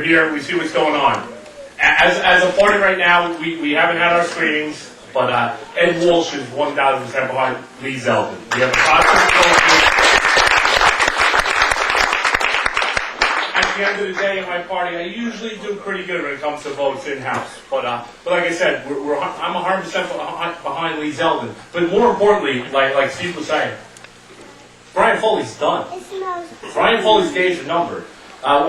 Here, we see what's going on. As a party right now, we haven't had our screenings, but Ed Walsh is 1,000% behind Lee Zeldin. We have a process to go through. At the end of the day in my party, I usually do pretty good when it comes to votes in-house. But like I said, I'm 100% behind Lee Zeldin. But more importantly, like Steve was saying, Brian Foley's done. Brian Foley's days are numbered.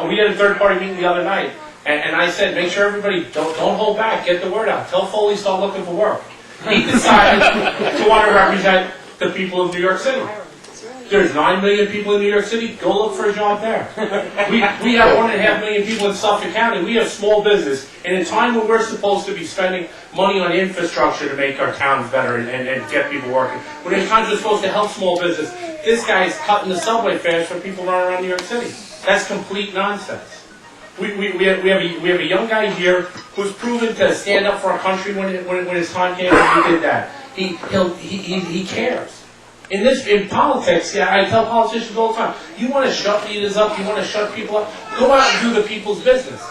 We had a third-party meeting the other night, and I said, make sure everybody, don't hold back, get the word out. Tell Foley start looking for work. He decided to want to represent the people of New York City. There's 9 million people in New York City. Go look for a job there. We have 1.5 million people in Suffolk County. We have small business. And in a time when we're supposed to be spending money on infrastructure to make our towns better and get people working, when in times we're supposed to help small business, this guy's cutting the subway fares for people running around New York City. That's complete nonsense. We have a young guy here who's proven to stand up for our country when his time came, and he did that. He cares. In politics, yeah, I tell politicians all the time, you want to shut leaders up, you want to shut people up, go out and do the people's business.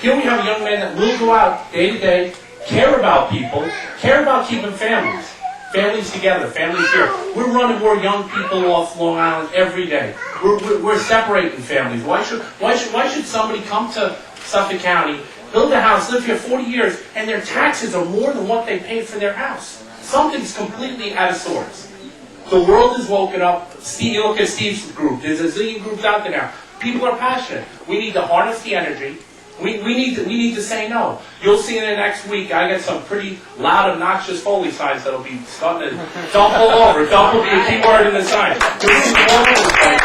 Here we have a young man that will go out day to day, care about people, care about keeping families together, families here. We're running more young people off Long Island every day. We're separating families. Why should somebody come to Suffolk County, build a house, live here 40 years, and their taxes are more than what they paid for their house? Something's completely out of sorts. The world is woken up. You look at Steve's group. There's a zillion groups out there now. People are passionate. We need to harness the energy. We need to say no. You'll see in the next week, I got some pretty loud, obnoxious Foley signs that'll be starting to dump all over. Dump will be a key word in the sign. You'll see them all over the place.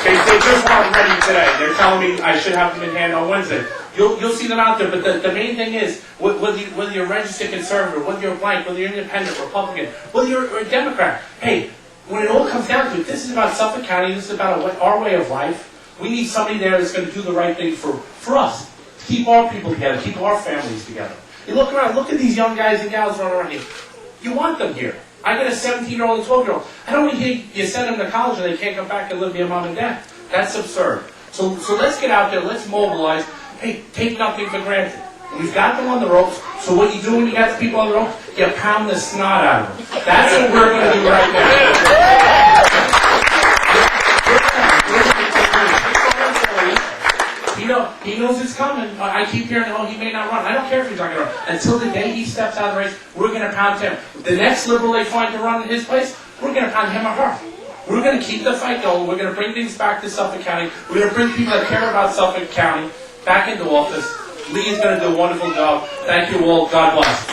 They just weren't ready today. They're telling me I should have them in hand on Wednesday. You'll see them out there, but the main thing is, whether you're a registered conservative, whether you're blank, whether you're independent, Republican, whether you're a Democrat, hey, when it all comes down to it, this is about Suffolk County, this is about our way of life. We need somebody there that's going to do the right thing for us. Keep our people together. Keep our families together. You look around. Look at these young guys and gals running around here. You want them here. I got a 17-year-old and 12-year-old. I don't want to hear you send them to college and they can't come back and live with your mom and dad. That's absurd. So let's get out there. Let's mobilize. Hey, take nothing for granted. We've got them on the ropes. So what you do when you got the people on the ropes? You pound the snot out of them. That's what we're going to do right now. He knows it's coming. I keep hearing, he may not run. I don't care if he's not going to run. Until the day he steps out of the race, we're going to pound him. The next liberal they find to run in his place, we're going to pound him or her. We're going to keep the fight going. We're going to bring things back to Suffolk County. We're going to bring people that care about Suffolk County back into office. Lee is going to do a wonderful job. Thank you all. God bless.